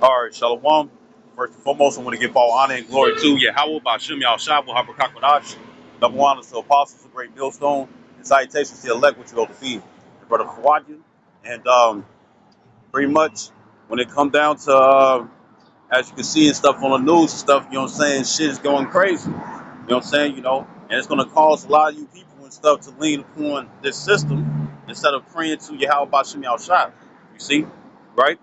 All right, Shalom. First and foremost, I want to give all honor and glory to Yahweh, Bashim Yahushua, Habakkuk, number one is the apostles, the great millstone, and salutations to the elect, which you go to feed. Your brother Kawadju. And pretty much, when it come down to, as you can see and stuff on the news and stuff, you know what I'm saying, shit is going crazy. You know what I'm saying, and it's going to cause a lot of you people and stuff to lean upon this system instead of praying to Yahweh, Bashim Yahushua. You see, right?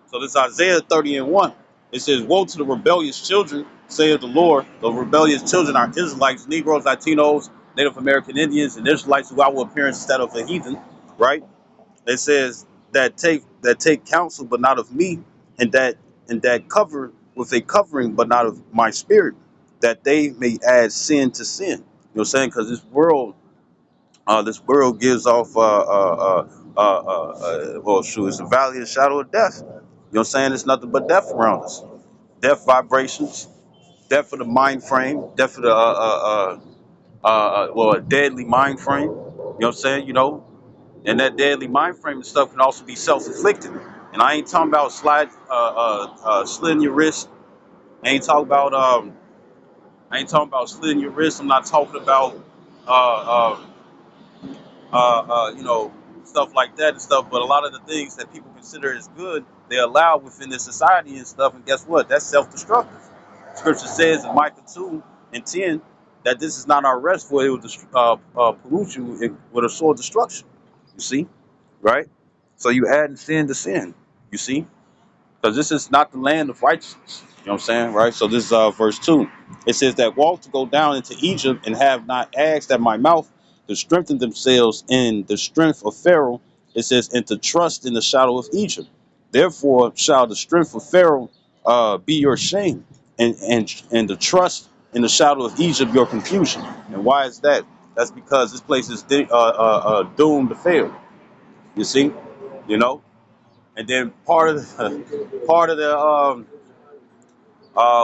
So this Isaiah 30 and 1. It says, woe to the rebellious children, saith the Lord. The rebellious children are Israelites, Negroes, Latinos, Native American Indians, and Israelites who outward appearance instead of a heathen, right? It says that take counsel but not of me, and that cover with a covering but not of my spirit, that they may add sin to sin. You know what I'm saying? Because this world gives off well, shoot, it's the valley of the shadow of death. You know what I'm saying? It's nothing but death around us. Death vibrations, death of the mind frame, death of the well, a deadly mind frame. You know what I'm saying? And that deadly mind frame and stuff can also be self-inflicted. And I ain't talking about slitting your wrist. I ain't talking about slitting your wrist. I'm not talking about uh, uh, stuff like that and stuff. But a lot of the things that people consider as good, they allow within this society and stuff. And guess what? That's self-destructive. Scripture says in Micah 2 and 10 that this is not our rest, for it will pollute you with a sword destruction. You see, right? So you add sin to sin. You see, because this is not the land of righteousness. You know what I'm saying, right? So this is verse 2. It says that walk to go down into Egypt and have not asked at my mouth to strengthen themselves in the strength of Pharaoh. It says, and to trust in the shadow of Egypt. Therefore shall the strength of Pharaoh be your shame, and the trust in the shadow of Egypt your confusion. And why is that? That's because this place is doomed to fail. You see, you know. And then part of the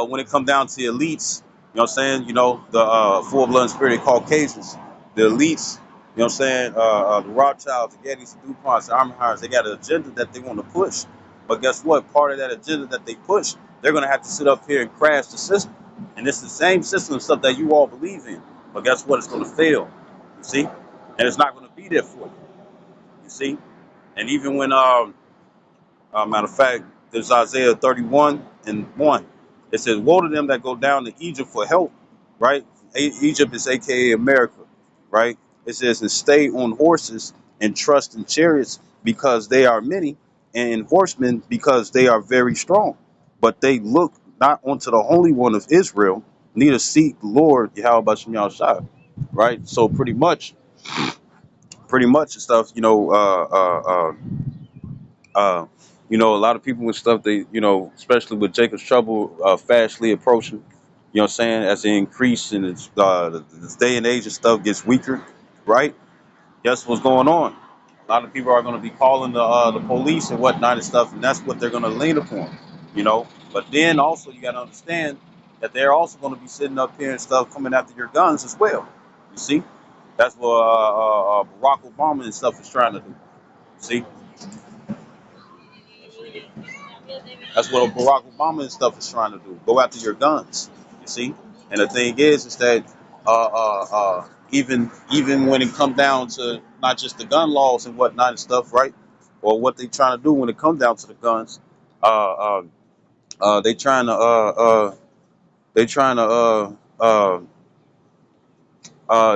when it comes down to the elites, you know what I'm saying? The full blood spirit Caucasians, the elites, you know what I'm saying? The Rothschilds, the Gettys, the DuPonts, the Armaheims, they got an agenda that they want to push. But guess what? Part of that agenda that they push, they're going to have to sit up here and crash the system. And it's the same system and stuff that you all believe in. But guess what? It's going to fail. You see? And it's not going to be there for you. You see? And even when matter of fact, there's Isaiah 31 and 1. It says, woe to them that go down to Egypt for help, right? Egypt is AKA America, right? It says, and stay on horses and trust in chariots because they are many, and in horsemen because they are very strong. But they look not unto the Holy One of Israel, neither seek the Lord, Yahweh Bashem Yahushua, right? So pretty much and stuff, a lot of people with stuff they, especially with Jacob's trouble fastly approaching, what I'm saying, as the increase in this day and age and stuff gets weaker, right? Guess what's going on? A lot of people are going to be calling the police and whatnot and stuff, and that's what they're going to lean upon, you know. But then also you got to understand that they're also going to be sitting up here and stuff coming after your guns as well. You see, that's what Barack Obama and stuff is trying to do. See, that's what Barack Obama and stuff is trying to do. Go after your guns. You see? And the thing is that even when it comes down to not just the gun laws and whatnot and stuff, right? Or what they trying to do when it comes down to the guns, uh, uh, they trying to they trying to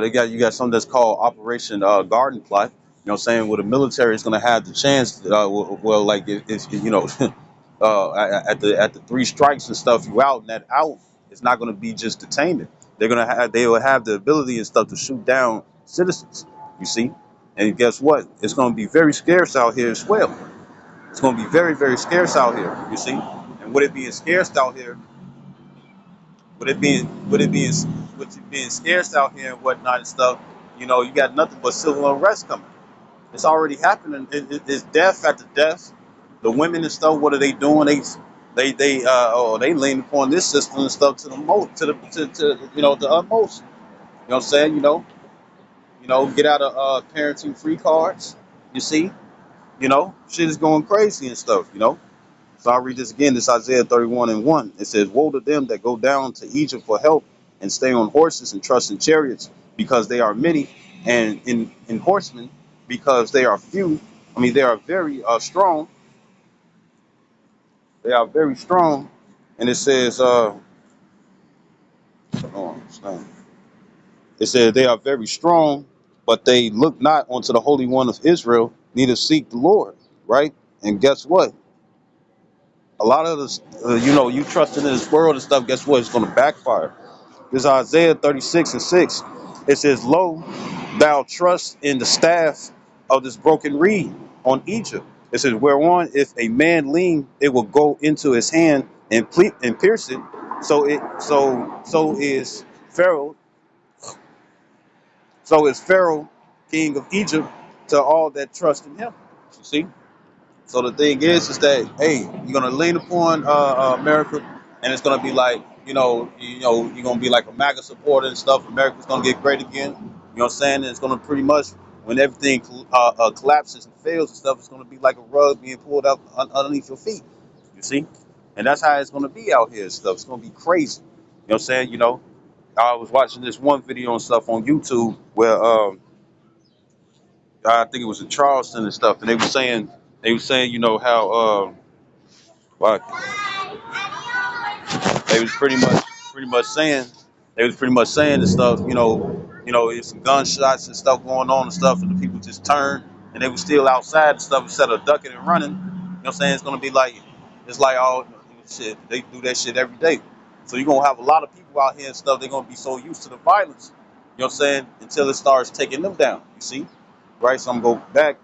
they got you got something that's called Operation Garden Plot. You know what I'm saying? Where the military is going to have the chance, well, like if at the three strikes and stuff, you out, and that out is not going to be just detainment. They will have the ability and stuff to shoot down citizens. You see, and guess what? It's going to be very scarce out here as well. It's going to be very very scarce out here. You see, and with it being scarce out here, with it being scarce out here and whatnot and stuff, you got nothing but civil unrest coming. It's already happening. It's death after death. The women and stuff. What are they doing? They lean upon this system and stuff to the most, to the utmost. You know what I'm saying? Get out of parenting free cards. You see, shit is going crazy and stuff. So I'll read this again. This Isaiah 31 and 1. It says, woe to them that go down to Egypt for help and stay on horses and trust in chariots because they are many, and in horsemen because they are few. I mean, they are very strong. They are very strong. And it says, hold on, it says they are very strong, but they look not unto the Holy One of Israel, neither seek the Lord, right? And guess what? A lot of this, you trusting in this world and stuff, guess what? It's going to backfire. This is Isaiah 36 and 6. It says, lo, thou trust in the staff of this broken reed on Egypt. It says, whereon if a man lean, it will go into his hand and pierce it. So is Pharaoh, Pharaoh, king of Egypt, to all that trust in him. You see? So the thing is that hey, you're gonna lean upon America, and it's gonna be like you're gonna be like a MAGA supporter and stuff. America's gonna get great again. You know what I'm saying? And it's gonna pretty much when everything collapses and fails and stuff, it's gonna be like a rug being pulled up underneath your feet. You see? And that's how it's gonna be out here and stuff. It's gonna be crazy. You know what I'm saying? I was watching this one video and stuff on YouTube where I think it was in Charleston and stuff, and they were saying how like they was pretty much saying they was pretty much saying and stuff, it's some gunshots and stuff going on and stuff, and the people just turned and they were still outside and stuff instead of ducking and running. You know what I'm saying? It's gonna be like it's like all shit. They do that shit every day. So you're gonna have a lot of people out here and stuff, they're gonna be so used to the violence, you know what I'm saying, until it starts taking them down. You see? Right? So I'm gonna go back.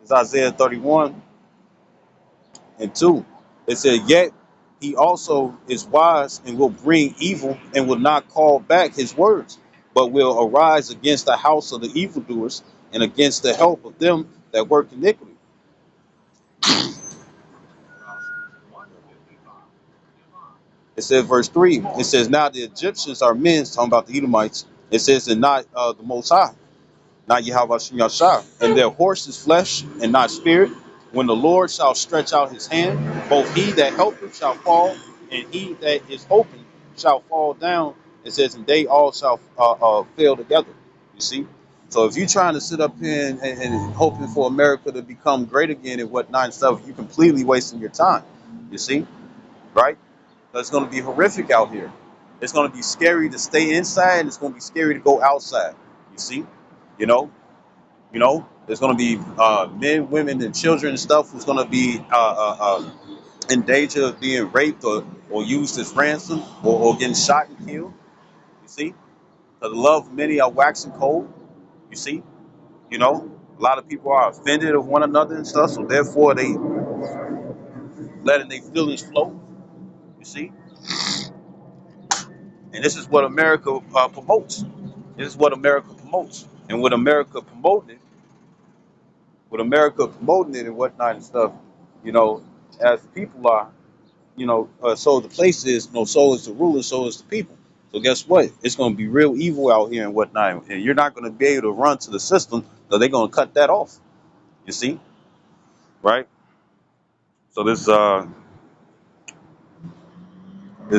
It's Isaiah 31 and 2. It said, yet he also is wise and will bring evil and will not call back his words, but will arise against the house of the evildoers and against the help of them that work iniquity. It says, verse 3, it says, now the Egyptians are men, talking about the Edomites. It says, and not the Most High. Not Yahweh Yashar, and their horse is flesh and not spirit. When the Lord shall stretch out his hand, both he that helpeth shall fall, and he that is hoping shall fall down. It says, and they all shall fail together. You see? So if you're trying to sit up here and hoping for America to become great again and whatnot and stuff, you're completely wasting your time. You see? Right? So it's going to be horrific out here. It's going to be scary to stay inside, and it's going to be scary to go outside. You see? You know? There's going to be men, women, and children and stuff who's going to be in danger of being raped or used as ransom or getting shot and killed. You see, the love of many are waxing cold. You see, a lot of people are offended of one another and stuff, so therefore they letting their feelings flow. You see, and this is what America promotes. This is what America promotes, and with America promoting it and whatnot and stuff, as people are. So the place is, so is the ruler, so is the people. So guess what? It's going to be real evil out here and whatnot, and you're not going to be able to run to the system, so they're going to cut that off. You see, right? So this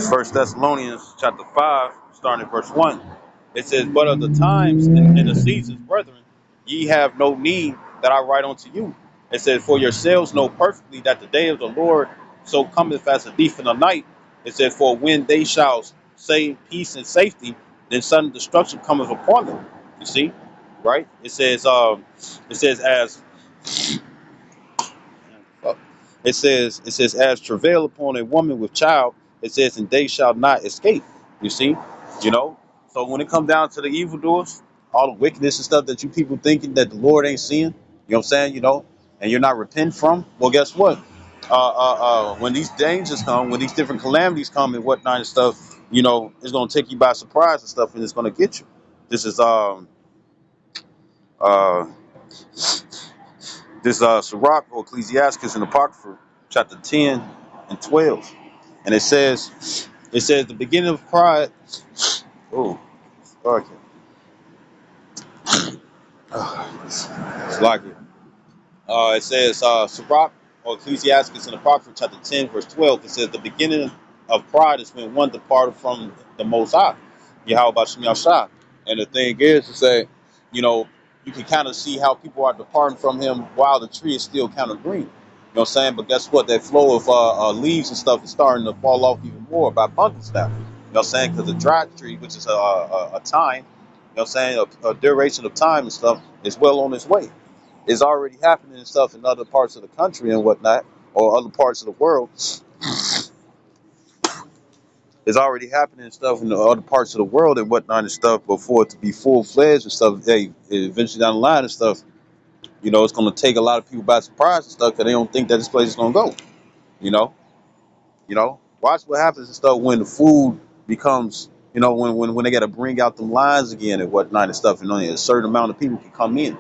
First Thessalonians chapter 5, starting at verse 1, it says, "But of the times and the seasons, brethren, ye have no need that I write unto you." It says, "For yourselves know perfectly that the day of the Lord so cometh as a thief in the night." It says, "For when they shall say peace and safety, then sudden destruction cometh upon them." You see, right? It says as it says as travail upon a woman with child. It says, and they shall not escape. You see, you know. So when it comes down to the evildoers, all the wickedness and stuff that you people thinking that the Lord ain't seeing, you know what I'm saying, and you're not repenting from. Well, guess what? When these dangers come, when these different calamities come and whatnot and stuff, it's gonna take you by surprise and stuff, and it's gonna get you. This is uh This Sirach or Ecclesiasticus in Apocrypha, chapter 10 and 12. And it says the beginning of pride. Oh, okay. It's like it. It says Sirach or Ecclesiastes in Apocrypha chapter 10, verse 12, it says the beginning of pride is when one departed from the Most High, Yahweh Shem Yahshua. And the thing is to say, you know, you can kind of see how people are departing from him while the tree is still kind of green. You know what I'm saying? But guess what? That flow of leaves and stuff is starting to fall off even more by bundles now. You know what I'm saying? Because the dry tree, which is a time, you know what I'm saying, a duration of time and stuff, is well on its way. It's already happening and stuff in other parts of the country and whatnot, or other parts of the world. It's already happening and stuff in the other parts of the world and whatnot and stuff. But for it to be full fledged and stuff, hey, eventually down the line and stuff, you know, it's going to take a lot of people by surprise and stuff because they don't think that this place is going to go. You know, watch what happens and stuff when the food becomes, you know, when they got to bring out them lines again and whatnot and stuff, and only a certain amount of people can come in.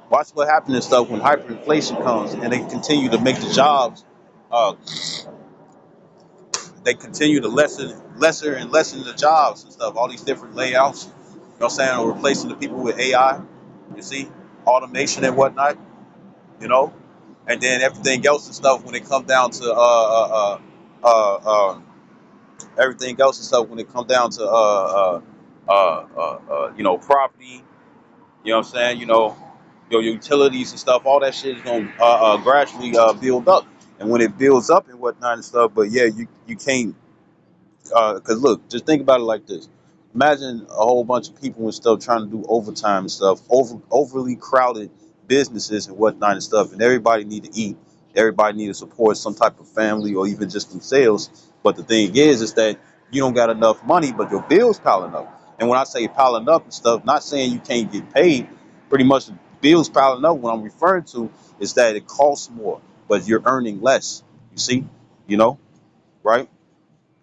Watch what happens and stuff when hyperinflation comes and they continue to make the jobs. Uh, they continue to lesser and lessen the jobs and stuff. All these different layouts. You know what I'm saying? Or replacing the people with AI. You see, automation and whatnot. You know, and then everything else and stuff when it comes down to everything else and stuff when it comes down to you know, property. You know what I'm saying? You know, your utilities and stuff, all that shit is gonna gradually build up. And when it builds up and whatnot and stuff, but yeah, you can't, because look, just think about it like this. Imagine a whole bunch of people and stuff trying to do overtime and stuff, overly crowded businesses and whatnot and stuff, and everybody need to eat. Everybody need to support some type of family or even just themselves. But the thing is that you don't got enough money, but your bills piling up. And when I say piling up and stuff, not saying you can't get paid. Pretty much the bills piling up. What I'm referring to is that it costs more, but you're earning less. You see, you know, right?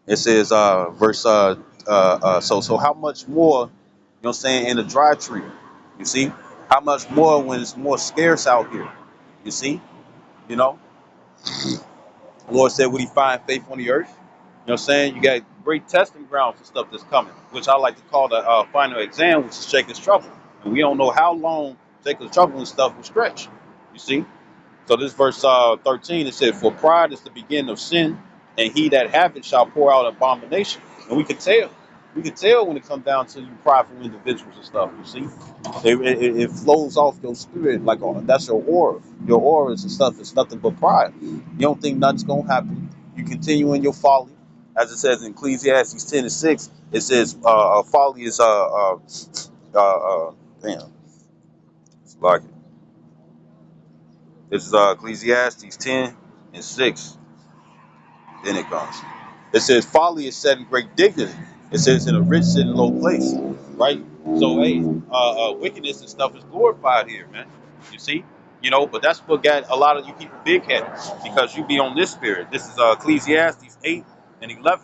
It says, verse, so how much more, you know what I'm saying, in a dry tree? You see? How much more when it's more scarce out here? You see? You know? The Lord said, would he find faith on the earth? You know what I'm saying? You got great testing grounds for stuff that's coming, which I like to call the final exam, which is Jacob's trouble. And we don't know how long Jacob's trouble and stuff will stretch. You see? So this verse 13, it said, for pride is the beginning of sin, and he that hath it shall pour out abomination. And we can tell. We can tell when it comes down to you prideful individuals and stuff, you see. It flows off your spirit like that's your aura. Your auras and stuff is nothing but pride. You don't think nothing's going to happen. You continue in your folly. As it says in Ecclesiastes 10:6, it says folly is, damn, it's like this is Ecclesiastes 10:6. Then it comes. It says folly is set in great dignity. It says in a rich sit in low place. Right? So hey, wickedness and stuff is glorified here, man. You see? You know, but that's what got a lot of you people big headed because you be on this spirit. This is Ecclesiastes 8:11.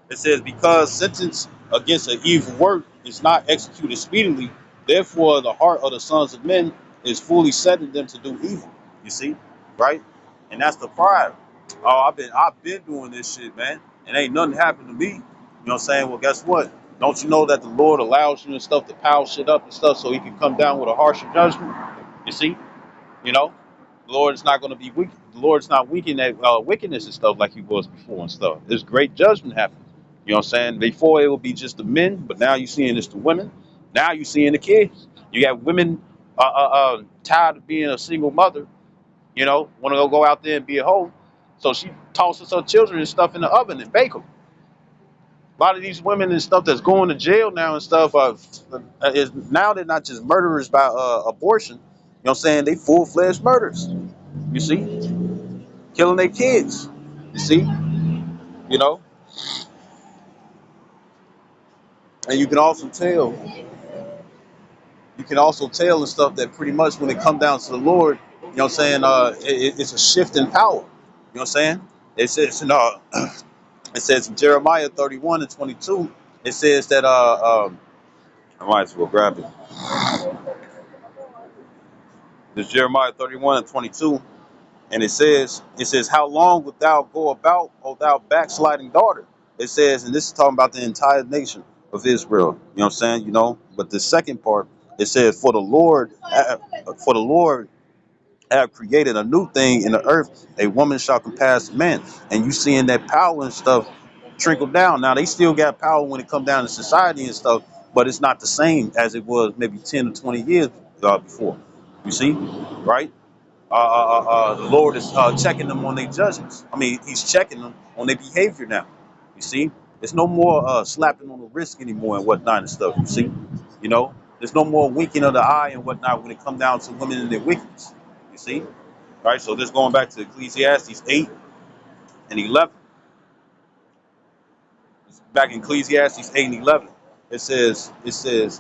It says, because sentence against an evil work is not executed speedily, therefore the heart of the sons of men is fully set in them to do evil. You see? Right? And that's the pride. Oh, I've been doing this shit, man. And ain't nothing happened to me. You know what I'm saying? Well, guess what? Don't you know that the Lord allows you and stuff to pile shit up and stuff so he can come down with a harsher judgment? You see? You know? The Lord is not going to be weak. The Lord's not weakening that wickedness and stuff like he was before and stuff. There's great judgment happening. You know what I'm saying? Before it would be just the men, but now you're seeing it's the women. Now you're seeing the kids. You got women tired of being a single mother, you know, want to go out there and be a hoe. So she tosses her children and stuff in the oven and bake them. A lot of these women and stuff that's going to jail now and stuff is now they're not just murderers by abortion. You know what I'm saying? They full-fledged murderers. You see? Killing their kids. You see? You know? And you can also tell and stuff that pretty much when it come down to the Lord, you know what I'm saying, it's a shift in power. You know what I'm saying? It says it says in Jeremiah 31:22, it says that I might as well grab it. There's Jeremiah 31:22, and it says, how long wilt thou go about, O thou backsliding daughter? It says, and this is talking about the entire nation of Israel. You know what I'm saying? You know, but the second part, it says, for the Lord have created a new thing in the earth. A woman shall compass to man. And you seeing that power and stuff trickle down. Now they still got power when it come down to society and stuff, but it's not the same as it was maybe 10 or 20 years before. You see, right? The Lord is checking them on their judgments. I mean, He's checking them on their behavior now. You see, there's no more slapping on the wrist anymore and whatnot and stuff. You see, you know, there's no more winking of the eye and whatnot when it come down to women and their wickedness. You see, right? So just going back to Ecclesiastes 8 and 11. Back in Ecclesiastes 8 and 11, it says,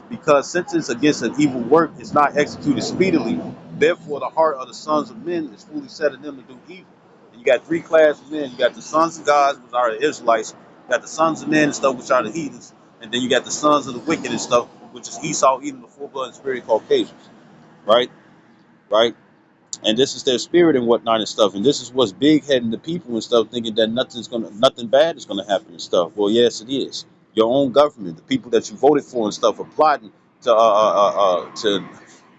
because sentence against an evil work is not executed speedily, therefore the heart of the sons of men is fully set in them to do evil. And you got three classes of men. You got the sons of God, which are the Israelites. You got the sons of men and stuff, which are the heathens. And then you got the sons of the wicked and stuff, which is Esau, even the full-blooded spirit Caucasians. Right? Right? And this is their spirit and whatnot and stuff. And this is what's big heading the people and stuff, thinking that nothing bad is gonna happen and stuff. Well, yes, it is. Your own government, the people that you voted for and stuff, are plotting to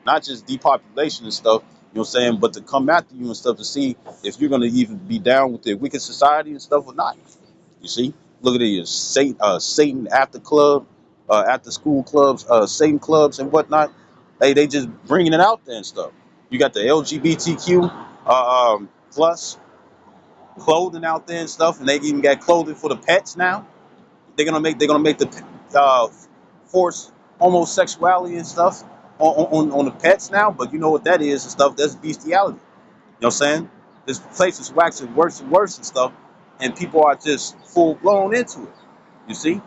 not just depopulation and stuff. You know what I'm saying, but to come after you and stuff to see if you're gonna even be down with their wicked society and stuff or not. You see, look at it, Satan after club, after school clubs, Satan clubs and whatnot. They just bringing it out there and stuff. You got the LGBTQ plus clothing out there and stuff, and they even got clothing for the pets now. They're gonna make the force homosexuality and stuff on the pets now. But you know what that is and stuff? That's bestiality. You know what I'm saying? This place is waxing worse and worse and stuff, and people are just full blown into it. You see?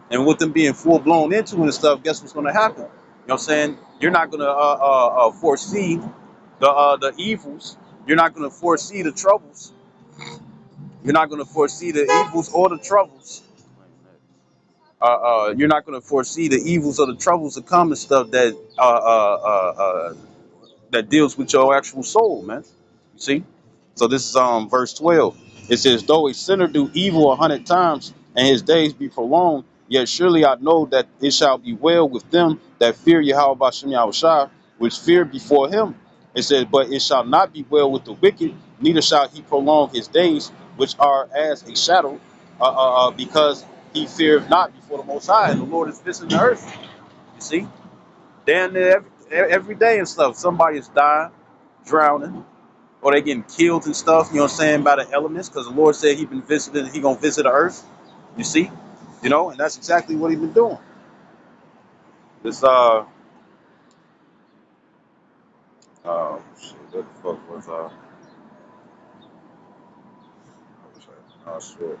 And with them being full blown into it and stuff, guess what's gonna happen? You know what I'm saying? You're not gonna foresee the evils. You're not gonna foresee the troubles. You're not gonna foresee the evils or the troubles. You're not gonna foresee the evils or the troubles that come and stuff that deals with your actual soul, man. You see? So this is verse 12. It says, though a sinner do evil 100 times and his days be prolonged, yet surely I know that it shall be well with them that fear Yahweh Bashem Yahushua, which fear before him. It says, but it shall not be well with the wicked, neither shall he prolong his days, which are as a shadow, because he feareth not before the Most High, and the Lord is visiting the earth. You see? Down there every day and stuff. Somebody is dying, drowning, or they getting killed and stuff, you know what I'm saying, by the elements, because the Lord said he gonna visit the earth. You see? You know, and that's exactly what he's been doing. This oh shit, what the fuck was oh shit.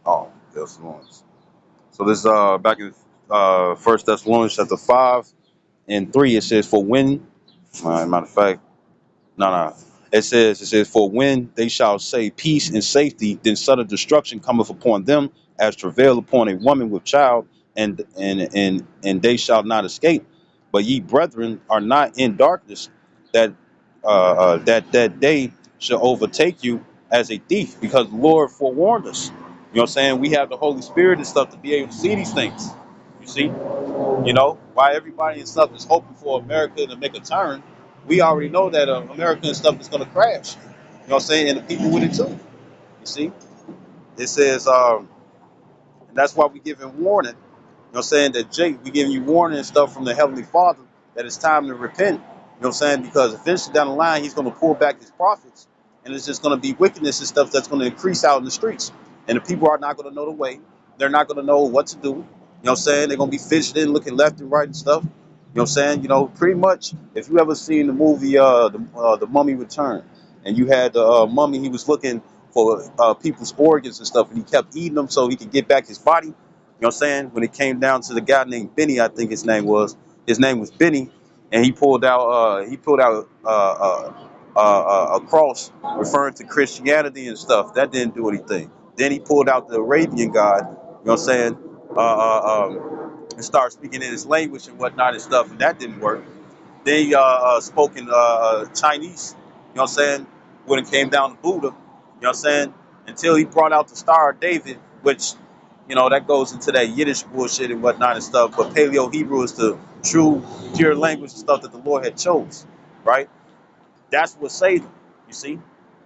Oh, Thessalonians. So this back in First Thessalonians chapter 5 and 3, it says, for when matter of fact, no. It says, for when they shall say peace and safety, then sudden destruction cometh upon them, as travail upon a woman with child, and they shall not escape. But ye brethren are not in darkness, that that day shall overtake you as a thief, because the Lord forewarned us. You know what I'm saying? We have the Holy Spirit and stuff to be able to see these things. You see? You know, why everybody and stuff is hoping for America to make a turn, we already know that America and stuff is going to crash. You know what I'm saying? And the people with it too. You see? It says, and that's why we giving warning. You know what I'm saying? That Jake, we giving you warning and stuff from the Heavenly Father that it's time to repent. You know what I'm saying? Because eventually down the line, he's going to pull back his prophets. And it's just going to be wickedness and stuff that's going to increase out in the streets. And the people are not going to know the way. They're not going to know what to do. You know what I'm saying? They're going to be fidgeting, looking left and right and stuff. You know what I'm saying? You know, pretty much, if you ever seen the movie the Mummy Return, and you had the mummy, he was looking for people's organs and stuff, and he kept eating them so he could get back his body. You know what I'm saying? When it came down to the guy named Benny, I think his name was Benny, and he pulled out a cross referring to Christianity and stuff. That didn't do anything. Then he pulled out the Arabian God. You know what I'm saying? And started speaking in his language and whatnot and stuff, and that didn't work. They spoke in Chinese, you know what I'm saying, when it came down to Buddha, you know what I'm saying, until he brought out the Star of David, which, you know, that goes into that Yiddish bullshit and whatnot and stuff, but Paleo Hebrew is the true, pure language and stuff that the Lord had chose, right? That's what saved him, you see,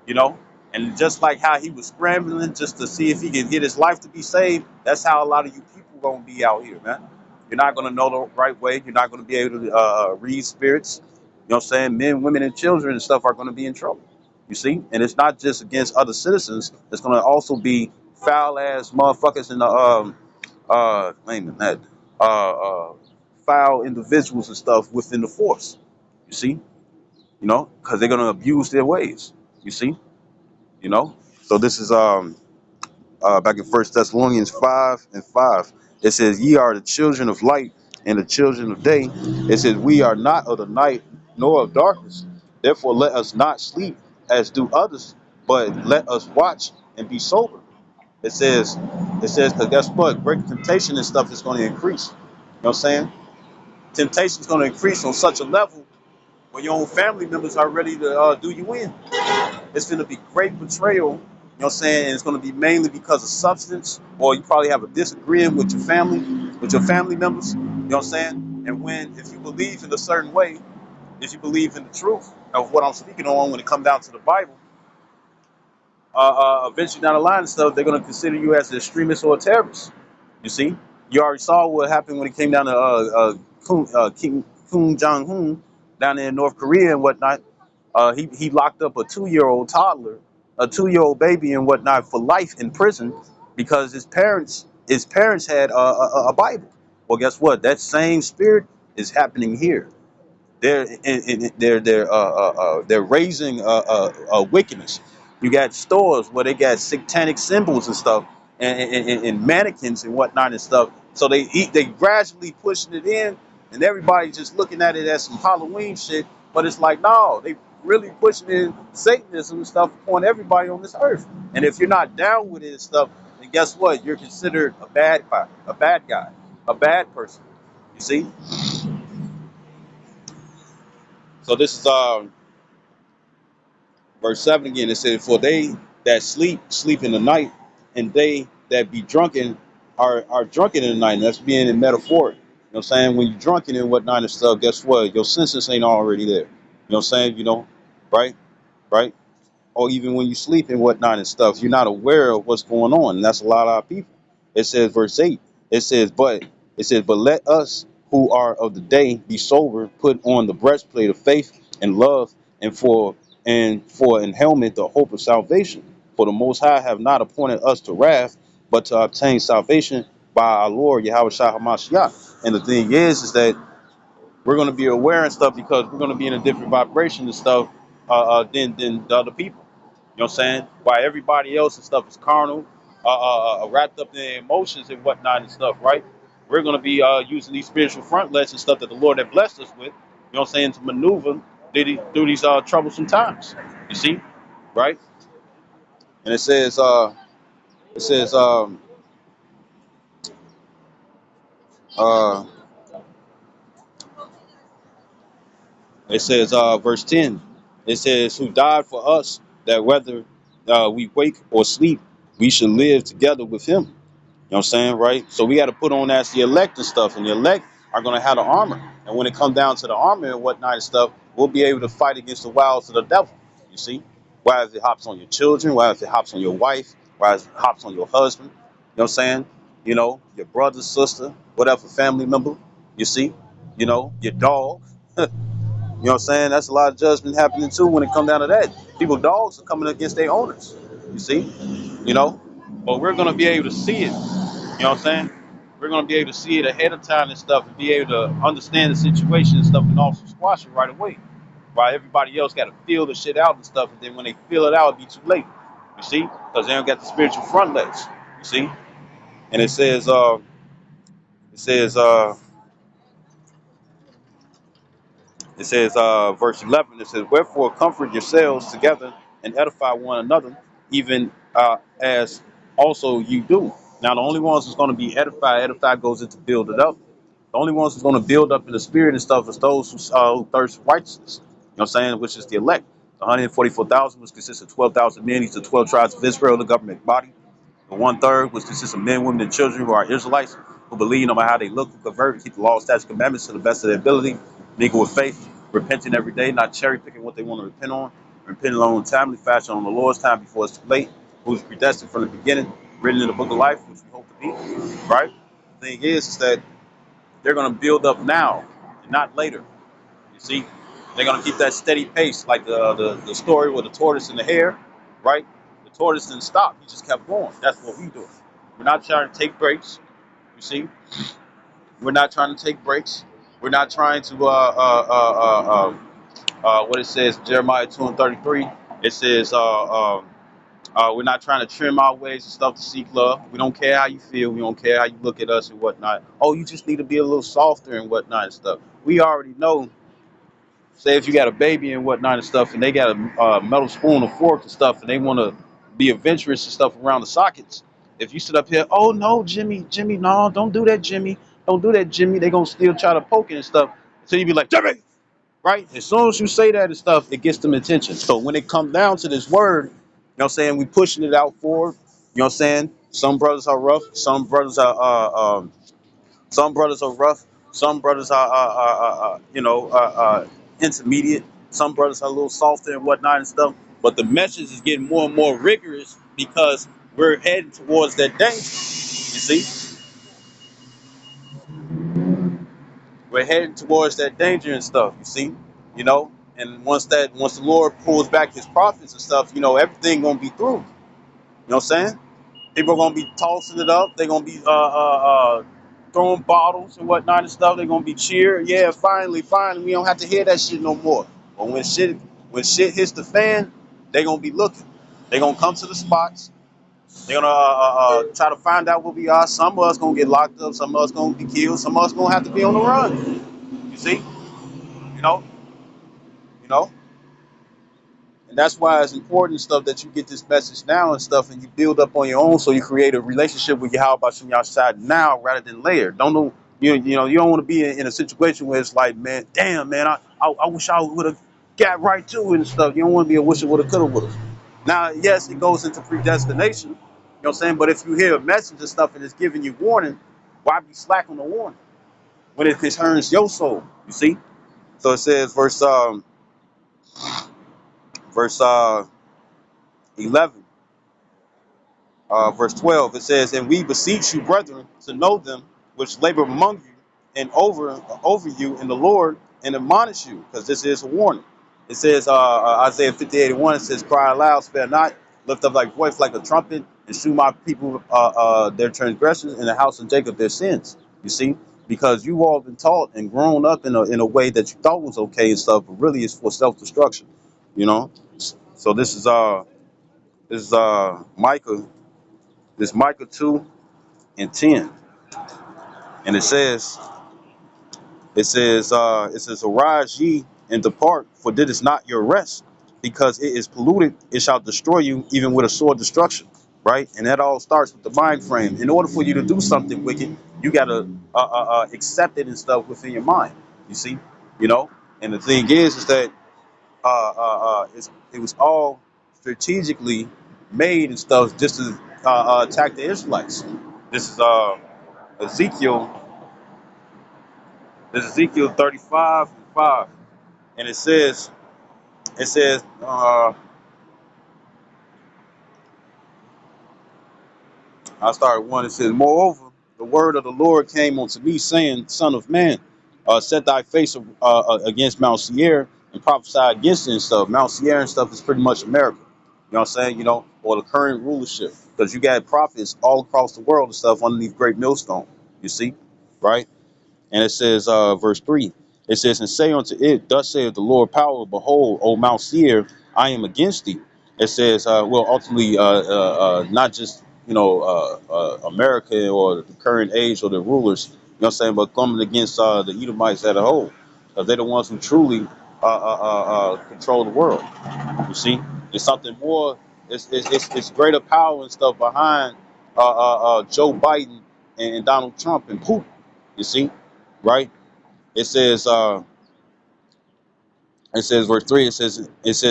you know. And just like how he was scrambling just to see if he can get his life to be saved, that's how a lot of you people gonna be out here, man. You're not gonna know the right way. You're not gonna be able to read spirits. You know what I'm saying? Men, women, and children and stuff are gonna be in trouble. You see, and it's not just against other citizens. It's gonna also be foul ass motherfuckers in the naming that foul individuals and stuff within the force. You see, because they're gonna abuse their ways. You see, you know. So this is back in First Thessalonians 5:5. It says, "Ye are the children of light and the children of day." It says, "We are not of the night nor of darkness. Therefore, let us not sleep as do others, but let us watch and be sober." It says, because guess what? Great temptation and stuff is going to increase. You know what I'm saying? Temptation is going to increase on such a level when your own family members are ready to do you in. It's going to be great betrayal. You know what I'm saying? And it's going to be mainly because of substance, or you probably have a disagreement with your family members. You know what I'm saying? And if you believe in a certain way, if you believe in the truth of what I'm speaking on when it comes down to the Bible, eventually down the line and stuff, they're going to consider you as an extremist or a terrorist. You see, you already saw what happened when it came down to Kim Jong-un down there in North Korea and whatnot. He locked up a 2-year-old toddler, a 2-year-old baby and whatnot for life in prison because his parents had a Bible. Well, guess what? That same spirit is happening here. They're raising wickedness. You got stores where they got satanic symbols and stuff, and mannequins and whatnot and stuff. So they gradually pushing it in, and everybody just looking at it as some Halloween shit. But it's like, no, they really pushing in Satanism and stuff upon everybody on this earth. And if you're not down with it and stuff, then guess what? You're considered a bad guy, a bad person. You see. So this is verse 7 again. It says, "For they that sleep, sleep in the night, and they that be drunken are drunken in the night." And that's being in metaphoric. You know what I'm saying? When you're drunken and whatnot and stuff, guess what? Your senses ain't already there. You know what I'm saying? Right? Right? Or even when you sleep and whatnot and stuff, you're not aware of what's going on. And that's a lot of our people. It says, verse 8, but let us who are of the day be sober, put on the breastplate of faith and love, and for an helmet the hope of salvation. For the Most High have not appointed us to wrath, but to obtain salvation by our Lord Yahweh Shah Hamashiach. And the thing is that we're going to be aware and stuff because we're going to be in a different vibration and stuff than the other people. You know what I'm saying? Why everybody else and stuff is carnal, wrapped up in their emotions and whatnot and stuff, right? We're going to be using these spiritual frontlets and stuff that the Lord had blessed us with, you know what I'm saying, to maneuver through these troublesome times. You see? Right? And it says, uh, verse 10, it says, "Who died for us, that whether we wake or sleep, we should live together with him." You know what I'm saying, right? So we got to put on as the elect and stuff, and the elect are going to have the armor. And when it comes down to the armor and whatnot and stuff, we'll be able to fight against the wiles of the devil. You see? Why if it hops on your children, why if it hops on your wife, why if it hops on your husband, you know what I'm saying? Your brother, sister, whatever family member, you see? Your dog. You know what I'm saying? That's a lot of judgment happening too when it comes down to that. People, dogs are coming against their owners. You see? You know? But we're going to be able to see it. You know what I'm saying? We're going to be able to see it ahead of time and stuff and be able to understand the situation and stuff and also squash it right away. While everybody else got to feel the shit out and stuff. And then when they feel it out, it'll be too late. You see? Because they don't got the spiritual front legs. You see? And it says, verse 11, it says, "Wherefore comfort yourselves together and edify one another, even as also you do." Now, the only ones that's going to be edify goes into build it up. The only ones who's going to build up in the spirit and stuff is those who thirst for righteousness. You know what I'm saying? Which is the elect. The 144,000, which consists of 12,000 men. These are 12 tribes of Israel, the government body. The 1/3, which consists of men, women, and children who are Israelites. who believe no matter how they look, who convert, keep the law, statutes, commandments to the best of their ability, mingle with faith, repenting every day, not cherry picking what they want to repent on, repenting on timely fashion on the Lord's time before it's too late, who's predestined from the beginning, written in the book of life, which we hope to be, right? The thing is that they're going to build up now and not later. You see, they're going to keep that steady pace, like the story with the tortoise and the hare, right? The tortoise didn't stop; he just kept going. That's what we do. We're not trying to take breaks. You see, we're not trying to take breaks. We're not trying to what it says, Jeremiah 2:33. It says we're not trying to trim our ways and stuff to seek love. We don't care how you feel. We don't care how you look at us and whatnot. Oh, you just need to be a little softer and whatnot and stuff. We already know. Say if you got a baby and whatnot and stuff, and they got a metal spoon or fork and stuff, and they want to be adventurous and stuff around the sockets. If you sit up here, oh no, Jimmy, Jimmy, no, don't do that, Jimmy, don't do that, Jimmy. They gonna still try to poke it and stuff. So you be like, Jimmy, right? As soon as you say that and stuff, it gets them attention. So when it comes down to this word, you know what I'm saying, we pushing it out forward. You know what I'm saying? Some brothers are rough. Some brothers are rough. Some brothers are intermediate. Some brothers are a little softer and whatnot and stuff. But the message is getting more and more rigorous because we're heading towards that danger. You see, we're heading towards that danger and stuff. You see, you know, and once the Lord pulls back His prophets and stuff, you know, everything gonna be through. You know what I'm saying? People are gonna be tossing it up. They're gonna be throwing bottles and whatnot and stuff. They're gonna be cheering. Yeah, finally, finally, we don't have to hear that shit no more. But when shit hits the fan, they're gonna be looking. They're gonna come to the spots. They're gonna try to find out what we are. Some of us gonna get locked up. Some of us gonna be killed. Some of us gonna have to be on the run. You see, you know, you know. And that's why it's important stuff that you get this message now and stuff, and you build up on your own, so you create a relationship with Yahweh Bashim Yahshua now rather than later. Don't know you know you don't want to be in a situation where it's like, man, damn, man, I wish I would have got right to it and stuff. You don't want to be a wish it would have, could have, would have. Now, yes, it goes into predestination. You know what I'm saying? But if you hear a message and stuff and it's giving you warning, why be slack on the warning when it concerns your soul? You see? So it says verse 11. Verse 12, it says, and we beseech you, brethren, to know them which labor among you and over you in the Lord, and admonish you, because this is a warning. It says, Isaiah 58:1, it says, cry aloud, spare not, lift up thy voice like a trumpet, and shew my people their transgressions, and the house of Jacob their sins. You see? Because you all been taught and grown up in a way that you thought was okay and stuff, but really it's for self-destruction. You know? So this is Micah. This Micah 2:10, and it says, arise ye and depart, for this is not your rest, because it is polluted. It shall destroy you, even with a sword destruction. Right, and that all starts with the mind frame. In order for you to do something wicked, you gotta accept it and stuff within your mind. You see, you know, and the thing is that it was all strategically made and stuff just to attack the Israelites. This is Ezekiel. This is Ezekiel 35:5, and it says, I started one. It says, moreover, the word of the Lord came unto me, saying, Son of man, set thy face against Mount Seir and prophesy against it and stuff. Mount Seir and stuff is pretty much America. You know what I'm saying? You know, or the current rulership, because you got prophets all across the world and stuff underneath Great Millstone. You see, right? And it says, verse 3, it says, and say unto it, thus saith the Lord power, behold, O Mount Seir, I am against thee. It says, well, ultimately, not just, America or the current age or the rulers, you know what I'm saying, but coming against the Edomites as a whole, because they're the ones who truly control the world. You see, it's something more, it's greater power and stuff behind Joe Biden and Donald Trump and Putin. You see, right? It says, verse 3, it says,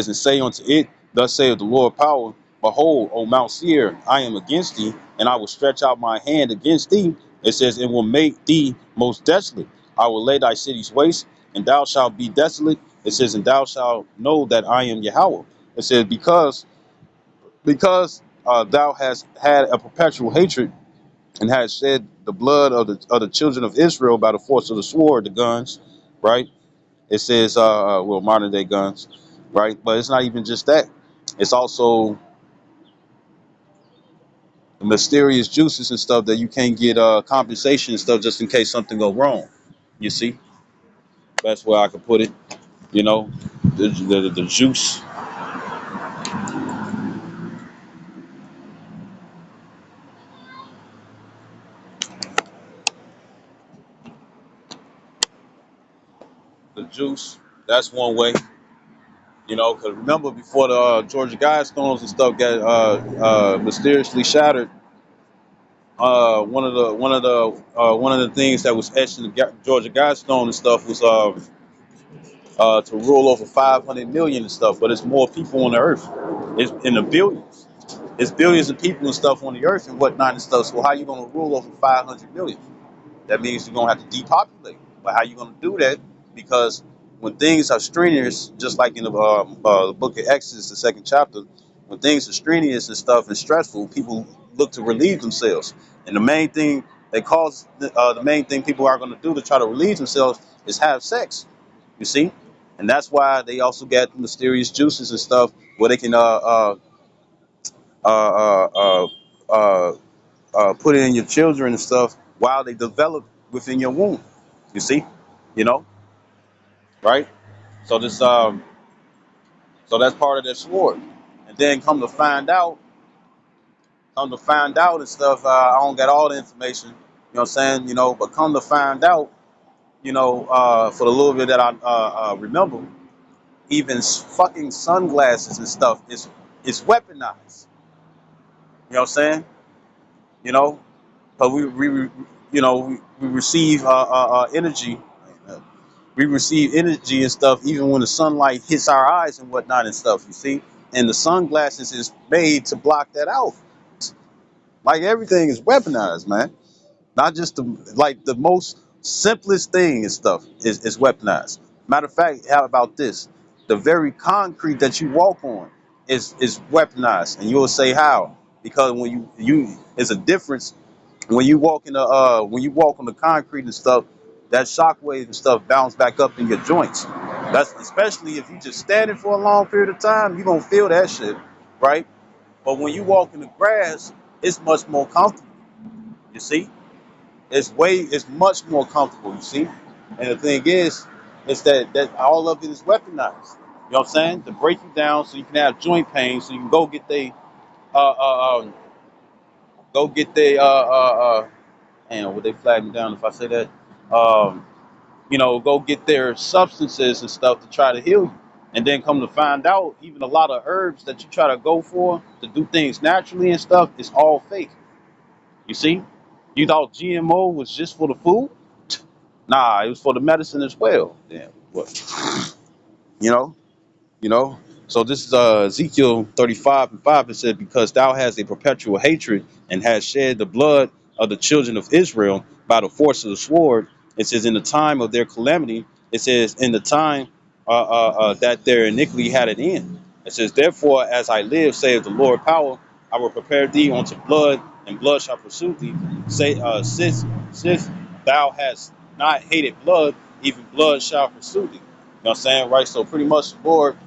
and say unto it, thus saith the Lord power, behold, O Mount Seir, I am against thee, and I will stretch out my hand against thee, It says, "It will make thee most desolate. I will lay thy cities waste, and thou shalt be desolate." It says, "And thou shalt know that I am Yahweh." It says, because thou hast had a perpetual hatred and hast shed the blood of the children of Israel by the force of the sword, the guns, right? It says, well, modern day guns, right? But it's not even just that. It's also the mysterious juices and stuff that you can't get compensation and stuff just in case something go wrong. You see, that's where I could put it. You know, the juice, the juice. That's one way. You know, because remember before the Georgia Guidestones and stuff got mysteriously shattered. One of the things that was etched in the Georgia Guidestone and stuff was to rule over 500 million and stuff. But it's more people on the earth. It's in the billions. It's billions of people and stuff on the earth and whatnot and stuff. So how you gonna rule over 500 million? That means you're gonna have to depopulate. But how you gonna do that? Because when things are strenuous, just like in the book of Exodus, the second chapter, when things are strenuous and stuff and stressful, people look to relieve themselves. And the main thing people are going to do to try to relieve themselves is have sex. You see, and that's why they also get mysterious juices and stuff where they can uh, uh, uh, put it in your children and stuff while they develop within your womb. You see, you know, right? So so that's part of their sword. And then come to find out and stuff. I don't get all the information. You know what I'm saying? You know, but come to find out, you know, for the little bit that I remember, even fucking sunglasses and stuff is weaponized. You know what I'm saying? You know, but we receive energy. We receive energy and stuff even when the sunlight hits our eyes and whatnot and stuff. You see, and the sunglasses is made to block that out. Like everything is weaponized, man. Not just the most simplest thing and stuff is weaponized. Matter of fact, how about this? The very concrete that you walk on is weaponized, and you'll say how? Because when you it's a difference when you walk in the when you walk on the concrete and stuff, that shock waves and stuff bounce back up in your joints. That's especially if you just standing for a long period of time, you're gonna feel that shit, right? But when you walk in the grass, it's much more comfortable. You see? It's much more comfortable, you see. And the thing is that all of it is weaponized. You know what I'm saying? To break you down so you can have joint pain, so you can go get they and would they flag me down if I say that? Um, go get their substances and stuff to try to heal you. And then come to find out, even a lot of herbs that you try to go for to do things naturally and stuff, it's all fake. You see? You thought GMO was just for the food? Nah, it was for the medicine as well. Yeah, what? You know, you know. So this is Ezekiel 35:5. It said, "Because thou hast a perpetual hatred and hast shed the blood of the children of Israel by the force of the sword." It says, "In the time of their calamity." It says, "In the time that their iniquity had an end." It says, "Therefore, as I live, saith the Lord power, I will prepare thee unto blood, and blood shall pursue thee. Say, since thou hast not hated blood, even blood shall pursue thee." You know what I'm saying? Right? So pretty much the Lord,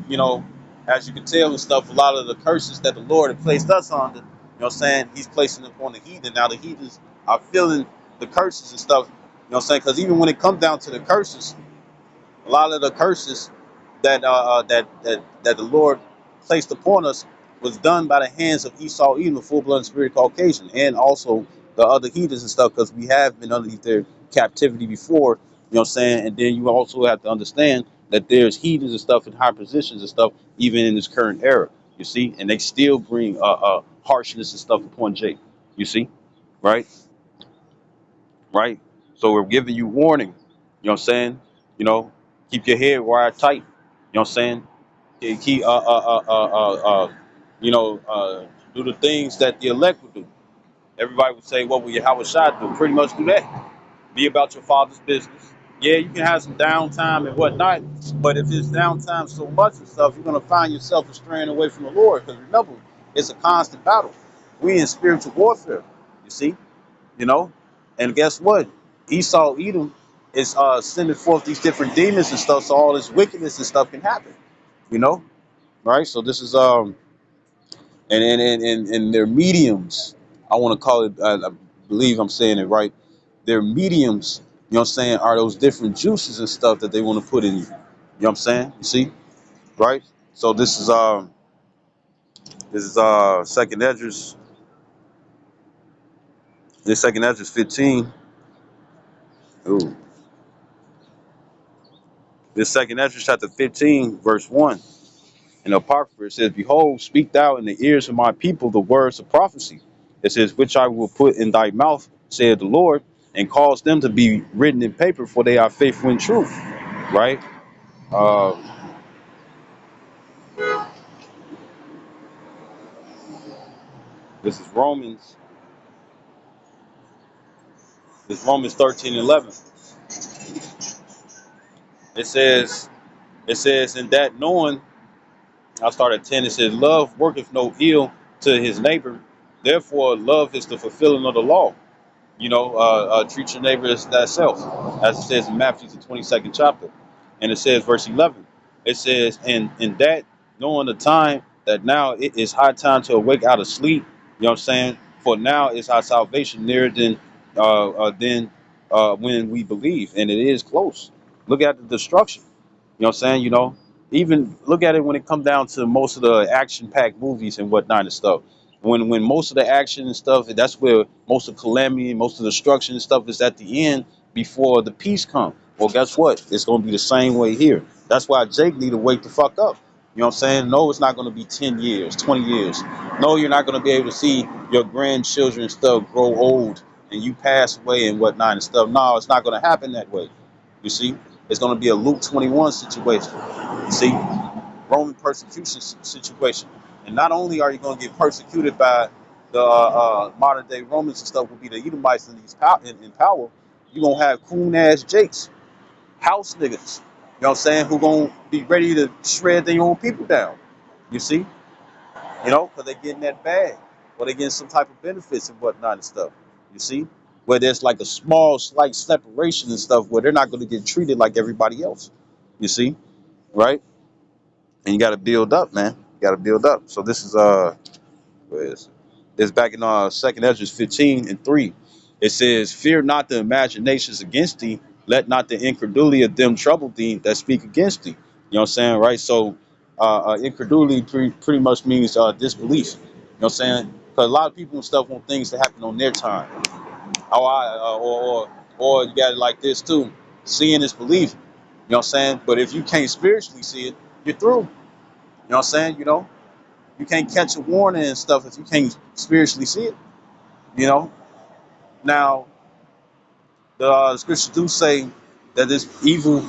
you know, as you can tell and stuff, a lot of the curses that the Lord had placed us under, you know what I'm saying, he's placing them on the heathen. Now the heathens are feeling the curses and stuff, you know what I'm saying? Because even when it comes down to the curses, a lot of the curses that the Lord placed upon us was done by the hands of Esau, even the full-blood spirit Caucasian, and also the other heathens and stuff, because we have been underneath their captivity before, you know what I'm saying? And then you also have to understand that there's heathens and stuff in high positions and stuff, even in this current era, you see? And they still bring harshness and stuff upon Jake, you see? Right? Right? So we're giving you warning. You know what I'm saying? You know, keep your head wired tight. You know what I'm saying? Keep you know, do the things that the elect would do. Everybody would say, what will Yahweh Shai do? Pretty much do that. Be about your father's business. Yeah, you can have some downtime and whatnot, but if it's downtime so much and stuff, you're gonna find yourself straying away from the Lord. Because remember, it's a constant battle. We in spiritual warfare. You see, you know, and guess what? Esau, Edom, is sending forth these different demons and stuff, so all this wickedness and stuff can happen. You know, right? So this is and they're mediums. I want to call it. I believe I'm saying it right. They're mediums. You know what I'm saying? Are those different juices and stuff that they want to put in you? You know what I'm saying? You see, right? So this is second Esdras. This second Esdras 15. Ooh, this second Esdras chapter 15, verse 1. In the Apocrypha, it says, "Behold, speak thou in the ears of my people the words of prophecy." It says, "Which I will put in thy mouth, saith the Lord, and cause them to be written in paper, for they are faithful in truth." Right? Uh, this is Romans. This is Romans 13:11. It says, "In that knowing," I'll start at 10. It says, "Love worketh no ill to his neighbor. Therefore, love is the fulfilling of the law." Treat your neighbor as thyself, as it says in Matthew, the 22nd chapter. And it says, verse 11, it says, "And in that, knowing the time, that now it is high time to awake out of sleep," you know what I'm saying? "For now is our salvation nearer than when we believe, and it is close." Look at the destruction. You know what I'm saying? Even look at it when it comes down to most of the action-packed movies and whatnot and stuff. When most of the action and stuff, that's where most of calamity, most of the destruction and stuff is at the end before the peace come. Well, guess what? It's gonna be the same way here. That's why Jake need to wake the fuck up. You know what I'm saying? No, it's not gonna be 10 years, 20 years. No, you're not gonna be able to see your grandchildren and stuff grow old and you pass away and whatnot and stuff. No, it's not gonna happen that way. You see? It's gonna be a Luke 21 situation. You see? Roman persecution situation. And not only are you going to get persecuted by the modern day Romans and stuff, will be the Edomites in in power, you're going to have coon ass Jakes, house niggas, you know what I'm saying, who going to be ready to shred their own people down. You see? Because they're getting that bag, or they're getting some type of benefits and whatnot and stuff. You see? Where there's like a small, slight separation and stuff where they're not going to get treated like everybody else. You see? Right? And you got to build up, man. You got to build up. So this is where is it? It's back in second Ezra 15:3. It says, "Fear not the imaginations against thee, let not the incredulity of them trouble thee that speak against thee." You know what I'm saying, right? So incredulity pretty much means disbelief. You know what I'm saying? Because a lot of people and stuff want things to happen on their time. Or you got it like this too. Seeing is believing. You know what I'm saying? But if you can't spiritually see it, you're through. You know what I'm saying? You can't catch a warning and stuff if you can't spiritually see it. You know. Now the scriptures do say that this evil,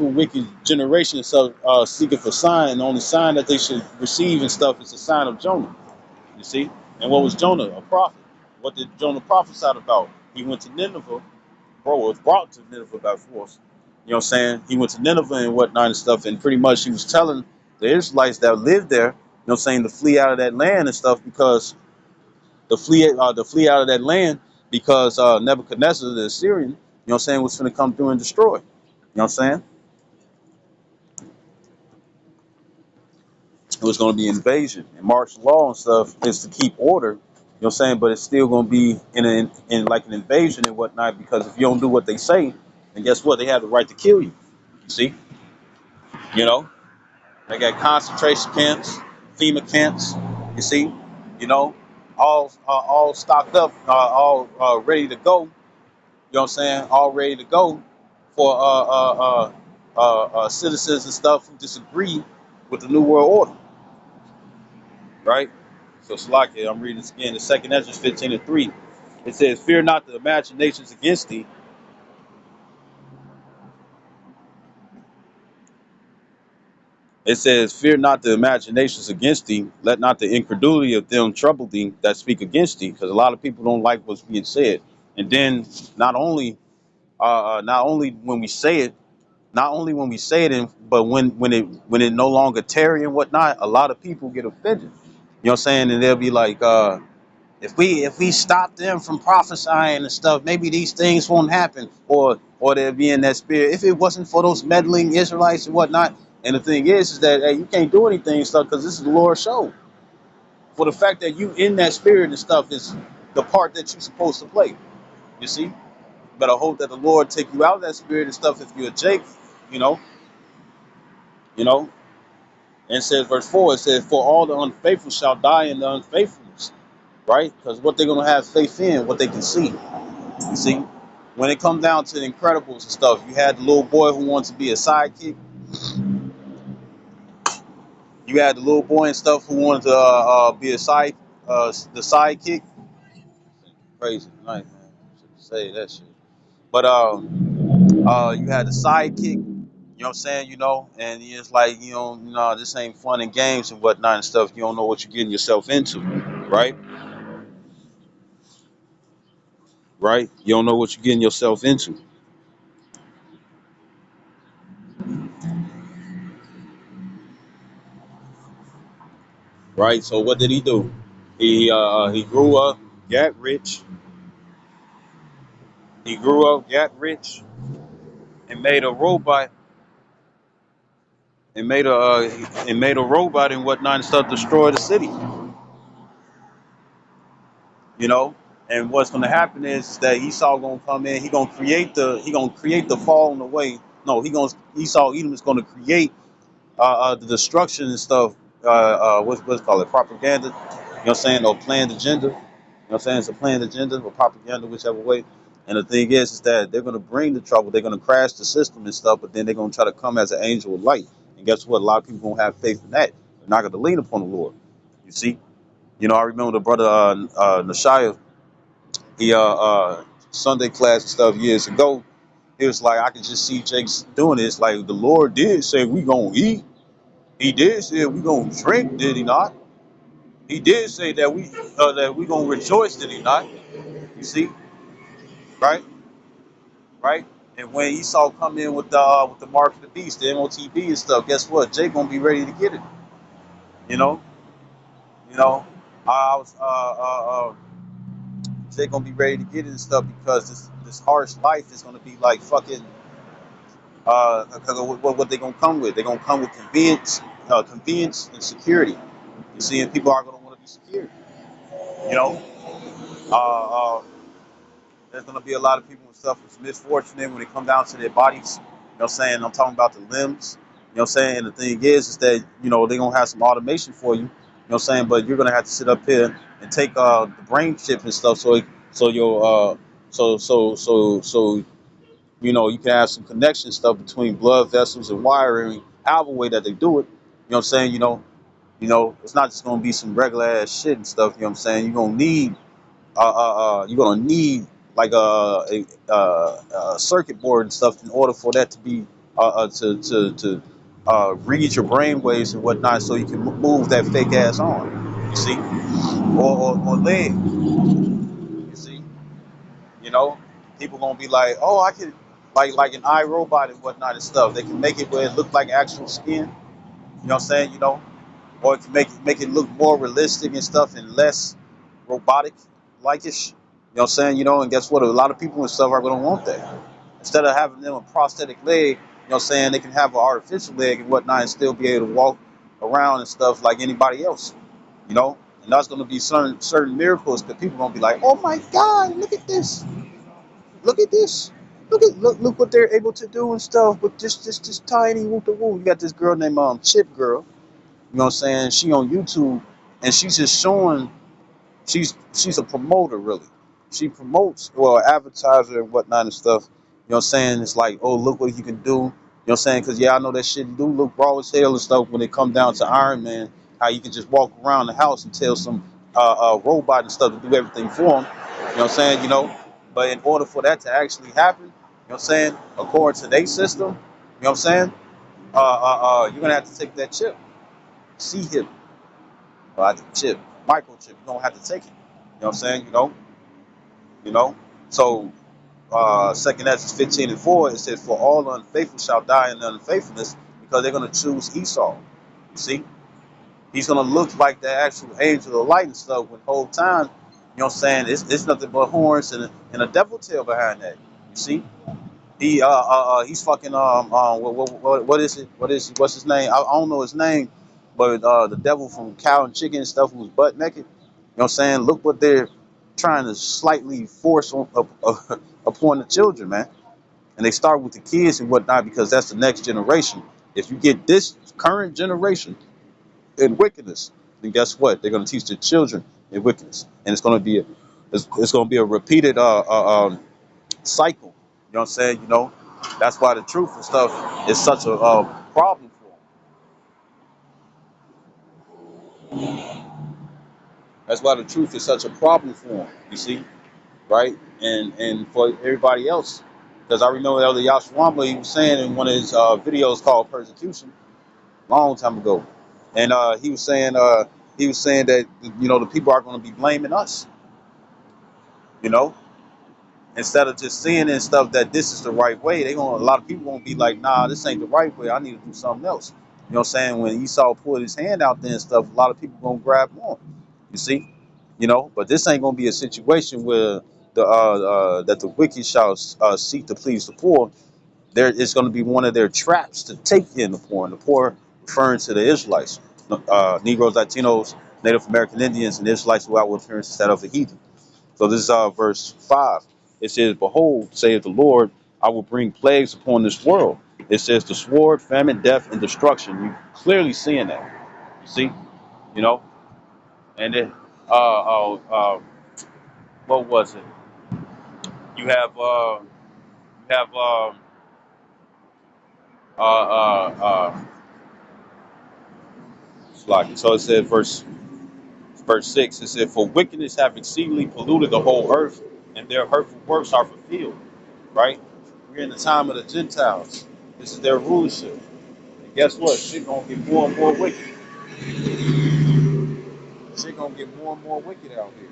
wicked generation so seeking for sign, and the only sign that they should receive and stuff is the sign of Jonah. You see. And what was Jonah? A prophet. What did Jonah prophesy about? He went to Nineveh. Bro, was brought to Nineveh by force. You know what I'm saying? He went to Nineveh and whatnot and stuff, and pretty much he was telling the Israelites that lived there, you know what I'm saying, to flee out of that land and stuff because to flee out of that land because Nebuchadnezzar, the Assyrian, you know what I'm saying, was going to come through and destroy. You know what I'm saying? It was going to be invasion. And martial law and stuff is to keep order. You know what I'm saying? But it's still going to be in like an invasion and whatnot because if you don't do what they say, then guess what? They have the right to kill you. See? You know? They got concentration camps, FEMA camps. You see, all stocked up, all ready to go. You know what I'm saying? All ready to go for citizens and stuff who disagree with the New World Order, right? So Slakia, I'm reading this again. The second Ezra 15:3. It says, "Fear not the imaginations against thee." It says, "Fear not the imaginations against thee. Let not the incredulity of them trouble thee that speak against thee." Because a lot of people don't like what's being said. And then not only when we say it, but when it no longer tarry and whatnot, a lot of people get offended. You know what I'm saying? And they'll be like, if we stop them from prophesying and stuff, maybe these things won't happen, or they'll be in that spirit. If it wasn't for those meddling Israelites and whatnot, and the thing is that hey, you can't do anything and stuff because this is the Lord's show. For the fact that you in that spirit and stuff is the part that you're supposed to play. You see, you better hope that the Lord take you out of that spirit and stuff if you're a Jake, you know, you know. And it says verse 4, it says, "For all the unfaithful shall die in the unfaithfulness," right? Because what they're gonna have faith in, what they can see. You see, when it comes down to the Incredibles and stuff, you had the little boy who wants to be a sidekick. You had the little boy and stuff who wanted to be the sidekick. Crazy tonight, man. Should say that shit. But you had the sidekick. You know what I'm saying? You know, and it's like this ain't fun and games and whatnot and stuff. You don't know what you're getting yourself into, right? Right? You don't know what you're getting yourself into, right? So what did he do? He grew up, got rich. He grew up, got rich, and made a robot, and made a robot and whatnot and stuff, destroy the city. You know, and what's going to happen is that Esau going to come in. He gonna create the fall in the way. No, Esau Edom is going to create the destruction and stuff. What's it called, it propaganda. You know what I'm saying? Or planned agenda. You know what I'm saying? It's a planned agenda or propaganda, whichever way. And the thing is that they're going to bring the trouble. They're going to crash the system and stuff, but then they're going to try to come as an angel of light. And guess what? A lot of people don't have faith in that. They're not going to lean upon the Lord. You see? You know, I remember the brother Nashaya, he Sunday class and stuff years ago. It was like I could just see Jake's doing this. Like the Lord did say we gonna eat. He did say we gonna drink. Did he not? He did say that we gonna rejoice. Did he not? You see, right, right. And when Esau come in with the mark of the beast, the MOTB and stuff, guess what? Jake gonna be ready to get it. You know, you know. I was Jake gonna be ready to get it and stuff because this harsh life is gonna be like fucking what they gonna come with? They gonna come with convenience and security. You see, and people are gonna want to be secure. You know, uh, uh, there's gonna be a lot of people and stuff with misfortunate when it come down to their bodies. You know what I'm saying? I'm talking about the limbs. You know what I'm saying? And the thing is that they're gonna have some automation for you. You know what I'm saying? But you're gonna have to sit up here and take the brain chip and stuff so your so you can have some connection stuff between blood vessels and wiring, however way that they do it. You know what I'm saying? It's not just gonna be some regular ass shit and stuff. You know what I'm saying? You're gonna need like a circuit board and stuff in order for that to be to read your brain waves and whatnot, so you can move that fake ass arm. You see, or leg. You see, you know, people gonna be like, oh, I can like an iRobot and whatnot and stuff. They can make it where it look like actual skin. You know what I'm saying? Or it can make it look more realistic and stuff and less robotic like-ish. You know what I'm saying? And guess what? A lot of people and stuff are gonna want that. Instead of having them a prosthetic leg, you know what I'm saying, they can have an artificial leg and whatnot and still be able to walk around and stuff like anybody else. You know? And that's gonna be certain miracles because people gonna be like, oh my god, look at this. Look at this. Look what they're able to do and stuff with this tiny whoop the woo. You got this girl named Chip Girl. You know what I'm saying? She on YouTube and she's just showing she's a promoter really. She promotes advertiser and whatnot and stuff. You know what I'm saying? It's like, oh look what you can do. You know what I'm saying? Because I know that shit do look raw as hell and stuff when it come down to Iron Man. How you can just walk around the house and tell some robot and stuff to do everything for him. You know what I'm saying? But in order for that to actually happen, you know what I'm saying? According to their system, you know what I'm saying? you're gonna have to take that chip, C hip, the chip, microchip. You're gonna have to take it. You know what I'm saying? You know. So, 2 Ezra 15:4, it says, "For all unfaithful shall die in unfaithfulness, because they're gonna choose Esau." You see, he's gonna look like the actual angel of light and stuff. When the whole time, you know what I'm saying? It's nothing but horns and a devil tail behind that. You see. He's fucking what is it? What's his name? I don't know his name, but the devil from Cow and Chicken and stuff who was butt naked. You know what I'm saying? Look what they're trying to slightly force upon the children, man. And they start with the kids and whatnot because that's the next generation. If you get this current generation in wickedness, then guess what? They're going to teach their children in wickedness, and it's going to be a repeated cycle. You know what I'm saying? That's why the truth and stuff is such a problem for them. That's why the truth is such a problem for them. You see, right? And for everybody else, because I remember Elder Yashwamba, he was saying in one of his videos called "Persecution" long time ago, and he was saying that the people are going to be blaming us. You know, instead of just seeing and stuff that this is the right way, a lot of people gonna be like, nah, this ain't the right way. I need to do something else. You know what I'm saying? When Esau pulled his hand out there and stuff, a lot of people gonna grab on. You see, but this ain't gonna be a situation where the wicked shall seek to please the poor. There is gonna be one of their traps to take in the poor, and the poor referring to the Israelites, Negroes, Latinos, Native American Indians, and Israelites who outward appearance instead of the heathen. So this is verse 5. It says, "Behold, saith the Lord, I will bring plagues upon this world." It says the sword, famine, death, and destruction. You clearly seeing that. You see, you know, and then what was it? You have so it said verse 6. It said, "For wickedness have exceedingly polluted the whole earth, and their hurtful works are fulfilled." Right? We're in the time of the Gentiles. This is their rulership. And guess what? Shit gonna get more and more wicked. Shit gonna get more and more wicked out here,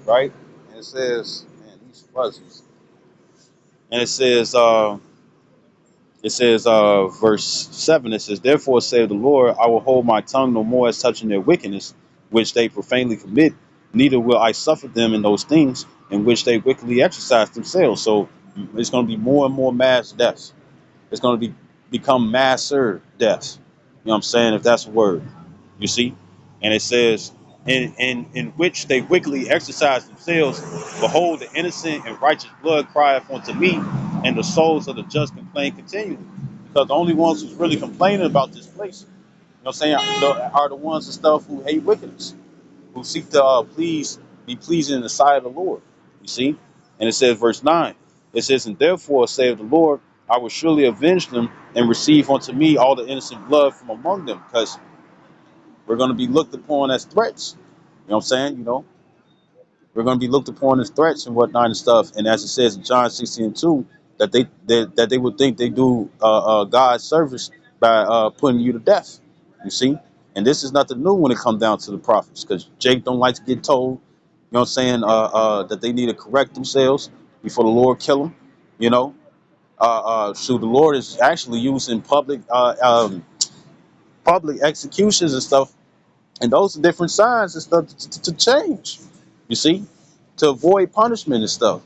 right? And it says, man, these fuzzies. And verse 7. It says, "Therefore saith the Lord, I will hold my tongue no more as touching their wickedness, which they profanely commit. Neither will I suffer them in those things in which they wickedly exercise themselves." So it's gonna be more and more mass deaths. It's gonna become masser deaths. You know what I'm saying? If that's a word. You see? And it says, in which they wickedly exercise themselves, behold, the innocent and righteous blood crieth unto me, and the souls of the just complain continually. Because the only ones who's really complaining about this place, you know what I'm saying, are the ones and stuff who hate wickedness, who seek to be pleasing in the sight of the Lord. You see? And it says, verse 9, it says, "And therefore, saith the Lord, I will surely avenge them and receive unto me all the innocent blood from among them," because we're going to be looked upon as threats. You know what I'm saying? We're going to be looked upon as threats and whatnot and stuff. And as it says in John 16:2, that they would think they do God's service by putting you to death. You see? And this is nothing new when it comes down to the prophets, because Jake don't like to get told, you know what I'm saying, that they need to correct themselves before the Lord kill them. You know? So the Lord is actually using public executions and stuff, and those are different signs and stuff to change, you see, to avoid punishment and stuff,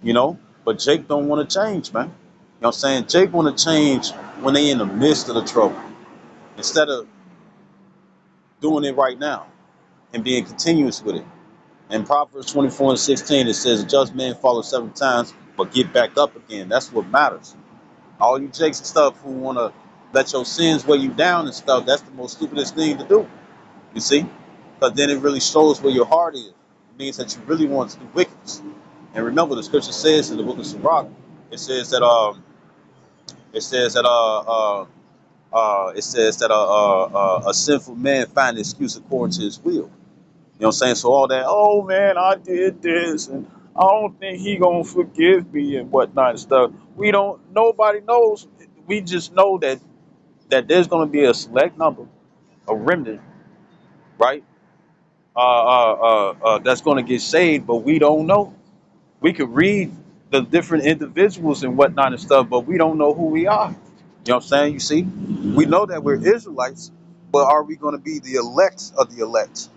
you know. But Jake don't want to change, man. You know what I'm saying? Jake want to change when they in the midst of the trouble, instead of doing it right now and being continuous with it. In Proverbs 24:16, it says, "A just man falls 7 times, but get back up again." That's what matters. All you Jakes and stuff who want to let your sins weigh you down and stuff, that's the most stupidest thing to do. You see? Because then it really shows where your heart is. It means that you really want to do wickedness. And remember, the scripture says in the book of Sirach, it says that it says that a sinful man find an excuse according to his will. You know what I'm saying? So all that, oh man, I did this, and I don't think he gonna forgive me and whatnot and stuff. We don't. Nobody knows. We just know that that there's going to be a select number, a remnant, right? That's going to get saved, but we don't know. We could read the different individuals and whatnot and stuff, but we don't know who we are. You know what I'm saying? You see, we know that we're Israelites, but are we going to be the elect of the elect?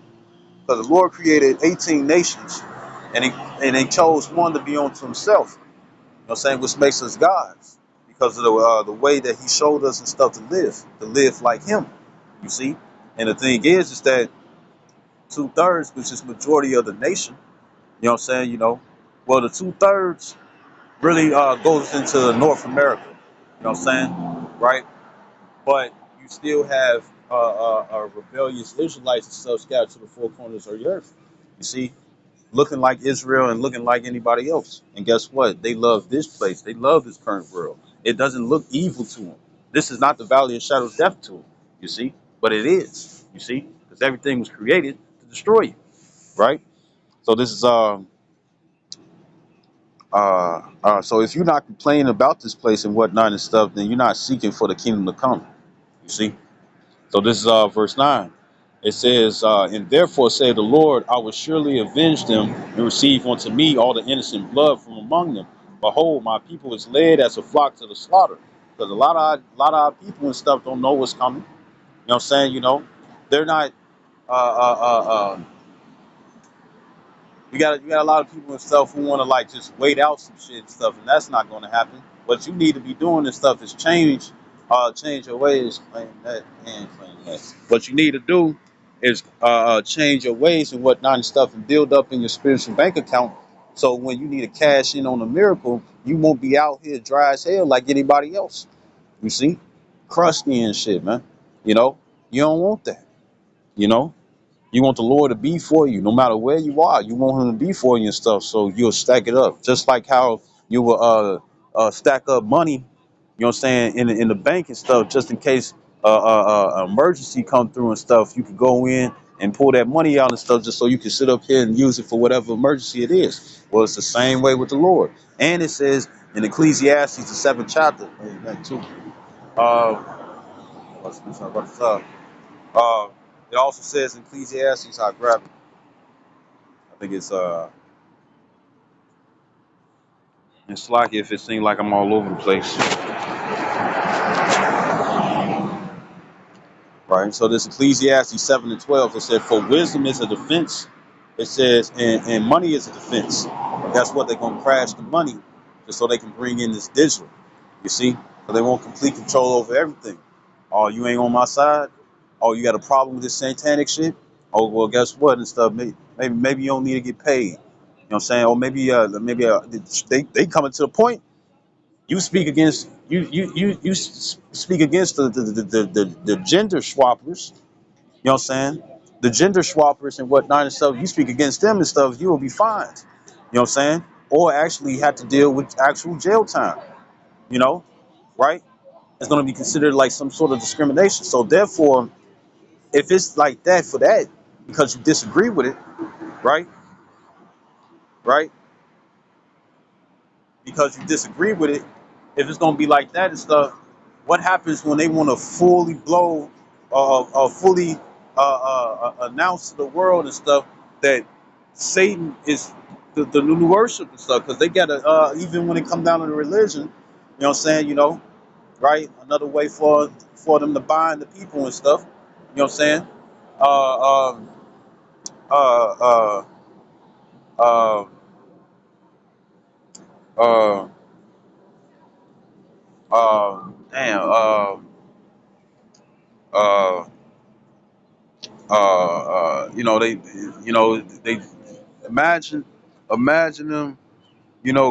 Because the Lord created 18 nations, and he chose one to be unto himself. You know what I'm saying? Which makes us gods because of the way that he showed us and stuff to live like him. You see, and the thing is that 2/3, which is majority of the nation. You know what I'm saying? Well, the 2/3 really goes into North America. You know what I'm saying? Right? But you still have rebellious Israelites and stuff scattered to the four corners of the earth. You see, looking like Israel and looking like anybody else. And guess what? They love this place. They love this current world. It doesn't look evil to them. This is not the valley of shadows of death to them. You see, but it is. You see, because everything was created to destroy you. Right? So this is so if you're not complaining about this place and whatnot and stuff, then you're not seeking for the kingdom to come. You see? So this is verse 9. It says, and therefore said the Lord, I will surely avenge them and receive unto me all the innocent blood from among them. Behold, my people is led as a flock to the slaughter. Because a lot of our people and stuff don't know what's coming. You know what I'm saying? They're not uh, uh, uh, uh, you got a lot of people and stuff who want to like just wait out some shit and stuff, and that's not going to happen. What you need to be doing and stuff is change your ways. What you need to do is change your ways and whatnot and stuff, and build up in your spiritual bank account. So when you need to cash in on a miracle, you won't be out here dry as hell like anybody else. You see, crusty and shit, man. You know, you don't want that. You know. You want the Lord to be for you, no matter where you are. You want Him to be for you and stuff, so you'll stack it up. Just like how you will stack up money, you know what I'm saying, in the bank and stuff, just in case emergency come through and stuff. You could go in and pull that money out and stuff, just so you can sit up here and use it for whatever emergency it is. Well, it's the same way with the Lord. And it says in Ecclesiastes, the 7th chapter, that too. Uh, what's up? Uh, it also says in Ecclesiastes, I grab it. I think it's like if it seems like I'm all over the place. Right. So this Ecclesiastes 7:12, it said, for wisdom is a defense. It says, and money is a defense. That's what they're gonna crash the money just so they can bring in this digital. You see? So they want complete control over everything. Oh, you ain't on my side? Oh, you got a problem with this satanic shit? Oh, well, guess what and stuff. Maybe you don't need to get paid. You know what I'm saying? Or maybe they coming to the point. You speak against the gender swappers. You know what I'm saying? The gender swappers and whatnot and stuff. You speak against them and stuff, you will be fined. You know what I'm saying? Or actually have to deal with actual jail time. You know, right? It's going to be considered like some sort of discrimination. So therefore, if it's like that for that, because you disagree with it, right? Right? Because you disagree with it, if it's gonna be like that and stuff, what happens when they want to fully blow, fully announce to the world and stuff that Satan is the new worship and stuff? Because they gotta, even when it come down to the religion, you know what I'm saying? Right? Another way for them to bind the people and stuff. You know what I'm saying? Uh, um, uh, uh, uh, damn. Uh, they imagine, imagine them,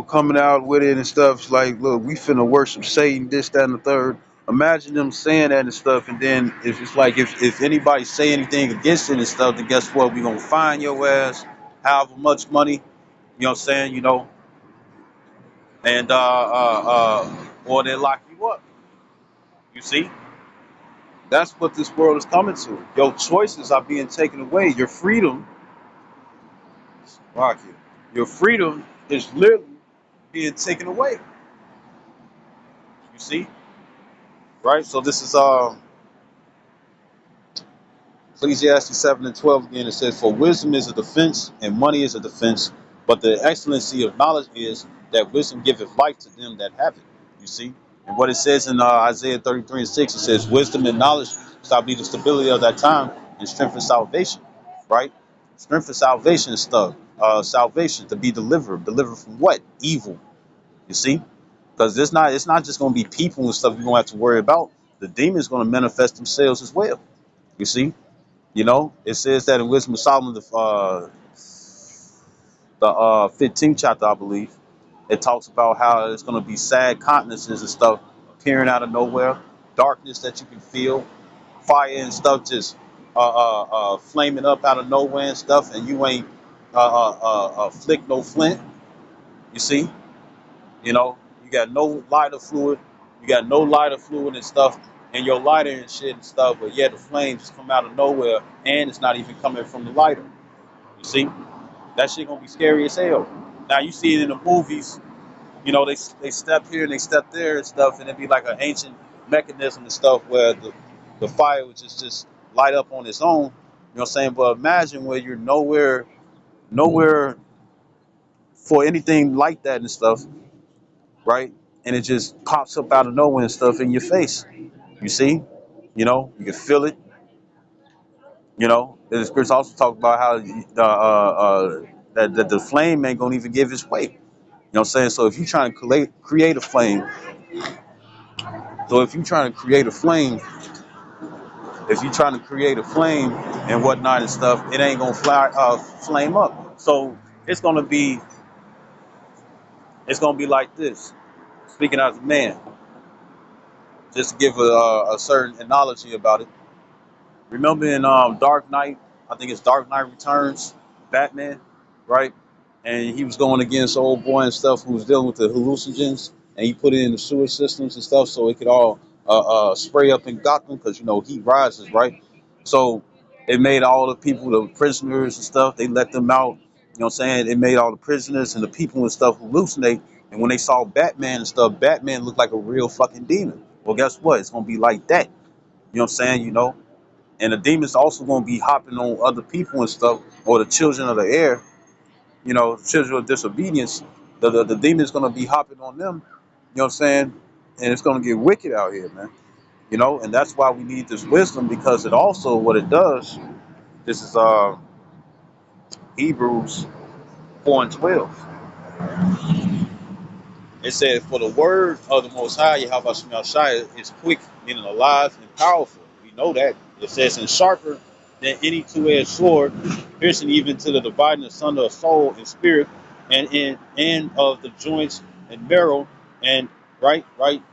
coming out with it and stuff like, look, we finna worship Satan, this, that, and the third. Imagine them saying that and stuff, and then if it's like if anybody say anything against it and stuff, then guess what? We gonna fine your ass, however much money, what I'm saying, and or they lock you up. You see, that's what this world is coming to. Your choices are being taken away. Your freedom, Rocky. Your freedom is literally being taken away. You see? right? So this is Ecclesiastes 7 and 12 again. It says, "For wisdom is a defense, and money is a defense, but the excellency of knowledge is that wisdom giveth life to them that have it." You see? And what it says in Isaiah 33 and 6, it says, "Wisdom and knowledge shall be the stability of that time, and strength and salvation." Right? Strength and salvation stuff. Salvation to be delivered. Delivered from what? Evil. You see? Because it's not just going to be people and stuff you're going to have to worry about. The demons going to manifest themselves as well. You see? You know, it says that in Wisdom of Solomon, the 15th chapter, I believe, it talks about how it's going to be sad countenances and stuff appearing out of nowhere, darkness that you can feel, fire and stuff just flaming up out of nowhere and stuff, and you ain't flick no flint. You see, you know, you got no lighter fluid, and stuff, and your lighter and shit and stuff, but yet the flames just come out of nowhere, and it's not even coming from the lighter. You see, that shit gonna be scary as hell. Now you see it in the movies, you know, they step here and they step there and stuff, and it'd be like an ancient mechanism and stuff where the fire would just light up on its own. You know what I'm saying? But imagine where you're nowhere for anything like that and stuff, right? And it just pops up out of nowhere and stuff in your face. You see? You know, you can feel it. You know, the scripture also talks about how that the flame ain't gonna even give its weight. You know what I'm saying? So if you're trying to create a flame, so if you're trying to create a flame, if you're trying to create a flame and whatnot and stuff, it ain't gonna flame up. So it's gonna be it's gonna be like this. Speaking as a man, just to give a certain analogy about it. Remember in Dark Knight, I think it's Dark Knight Returns, Batman, right? And he was going against old boy and stuff who was dealing with the hallucinogens, and he put it in the sewer systems and stuff so it could all spray up in Gotham because you know heat rises, right? So it made all the people, the prisoners and stuff, they let them out. You know what I'm saying? It made all the prisoners and the people and stuff hallucinate. And when they saw Batman and stuff, Batman looked like a real fucking demon. Well, guess what? It's gonna be like that. You know what I'm saying? You know, and the demons also gonna be hopping on other people and stuff, or the children of the air, you know, children of disobedience. The demons gonna be hopping on them. You know what I'm saying? And it's gonna get wicked out here, man. You know, and that's why we need this wisdom because it also what it does. This is Hebrews 4 and 12. It said, "For the word of the Most High, Yahweh Shemel Shai, is quick, meaning alive and powerful." We know that. It says, "And sharper than any two-edged sword, piercing even to the dividing asunder of soul and spirit, and of the joints and marrow." And right.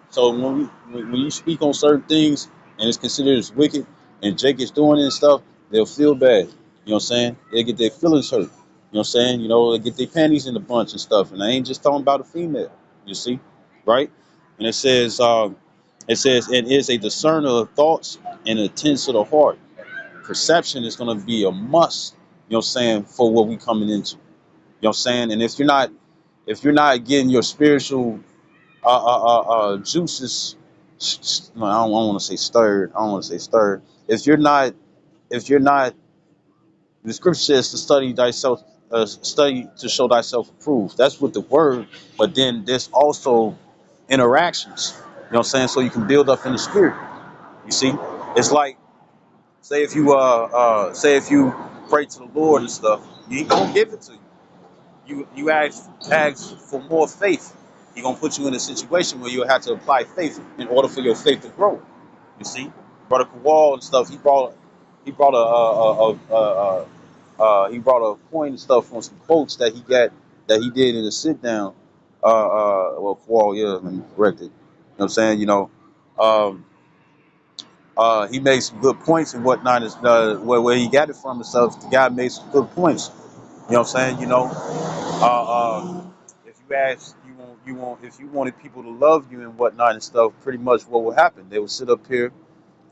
So when you speak on certain things and it's considered as wicked, and Jake is doing it and stuff, they'll feel bad. You know what I'm saying? They get their feelings hurt. You know what I'm saying? You know, they get their panties in a bunch and stuff. And I ain't just talking about a female. You see, right? And it says, and is a discerner of thoughts and intents of the heart. Perception is going to be a must. You know what I'm saying, for what we coming into. You know what I'm saying? And if you're not getting your spiritual juices, no, I don't want to say stirred. I don't want to say stirred. If you're not, the scripture says to study thyself, study to show thyself approved. That's with the word, but then there's also interactions. You know what I'm saying? So you can build up in the spirit. You see, it's like say if you pray to the Lord and stuff, He ain't gonna give it to you. You ask for more faith. He gonna put you in a situation where you'll have to apply faith in order for your faith to grow. You see, Brother Kowal and stuff. He brought a point and stuff from some quotes that he did in a sit down. Well, Kowal, yeah, let me correct it. You know what I'm saying? You know, um, he made some good points and whatnot. Is where he got it from and stuff. The guy made some good points. You know what I'm saying? You know, if you ask, if you wanted people to love you and whatnot and stuff, pretty much what will happen? They will sit up here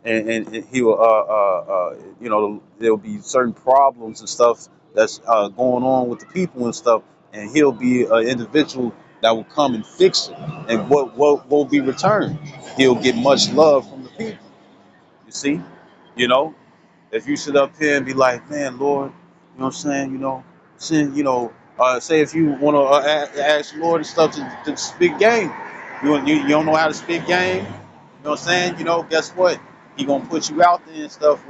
and he will, there will be certain problems and stuff that's going on with the people and stuff, and he'll be an individual that will come and fix it. And what will be returned? He'll get much love from the people. You see? You know, if you sit up here and be like, man, Lord, you know what I'm saying, send, say if you want to ask the Lord and stuff to speak game, you don't know how to speak game, you know what I'm saying, guess what? He gonna put you out there and stuff.